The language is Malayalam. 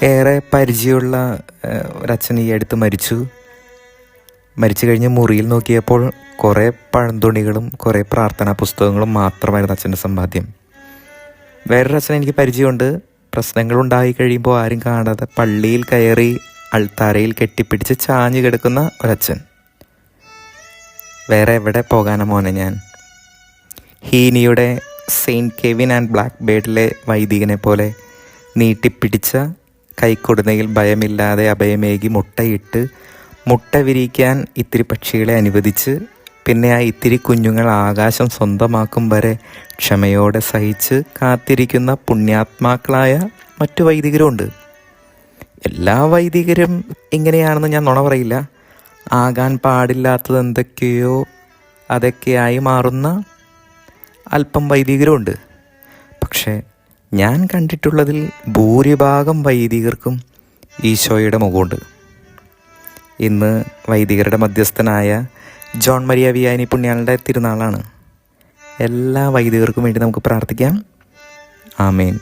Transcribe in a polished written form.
ഏറെ പരിചയമുള്ള ഒരച്ഛൻ ഈ അടുത്ത് മരിച്ചു കഴിഞ്ഞ് മുറിയിൽ നോക്കിയപ്പോൾ കുറേ പഴന്തുണികളും കുറേ പ്രാർത്ഥനാ പുസ്തകങ്ങളും മാത്രമായിരുന്നു അച്ഛൻ്റെ സമ്പാദ്യം. വേറൊരച്ഛൻ എനിക്ക് പരിചയമുണ്ട്. പ്രശ്നങ്ങളുണ്ടായി കഴിയുമ്പോൾ ആരും കാണാതെ പള്ളിയിൽ കയറി അൾത്താരയിൽ കെട്ടിപ്പിടിച്ച് ചാഞ്ഞു കിടക്കുന്ന ഒരച്ഛൻ. വേറെ എവിടെ പോകാനാ മോനെ ഞാൻ? ഹീനിയുടെ സെയിൻറ്റ് കെവിൻ ആൻഡ് ബ്ലാക്ക് ബേർഡിലെ വൈദികനെ പോലെ നീട്ടിപ്പിടിച്ച കൈക്കൊടുന്നയിൽ ഭയമില്ലാതെ അഭയമേകി മുട്ടയിട്ട് മുട്ട വിരിയിക്കാൻ ഇത്തിരി പക്ഷികളെ അനുവദിച്ച് പിന്നെ ആ ഇത്തിരി കുഞ്ഞുങ്ങൾ ആകാശം സ്വന്തമാക്കും വരെ ക്ഷമയോടെ സഹിച്ച് കാത്തിരിക്കുന്ന പുണ്യാത്മാക്കളായ മറ്റു വൈദികരുമുണ്ട്. എല്ലാ വൈദികരും ഇങ്ങനെയാണെന്ന് ഞാൻ നുണ പറയില്ല. ആകാൻ പാടില്ലാത്തത് എന്തൊക്കെയോ അതൊക്കെയായി മാറുന്ന അല്പം വൈദികരുമുണ്ട്. പക്ഷേ ഞാൻ കണ്ടിട്ടുള്ളതിൽ ഭൂരിഭാഗം വൈദികർക്കും ഈശോയുടെ മുഖമുണ്ട്. ഇന്ന് വൈദികരുടെ മധ്യസ്ഥനായ ജോൺ മരിയ വിയാനി പുണ്യാളൻ്റെ തിരുനാളാണ്. എല്ലാ വൈദികർക്കും വേണ്ടി നമുക്ക് പ്രാർത്ഥിക്കാം. ആമേൻ.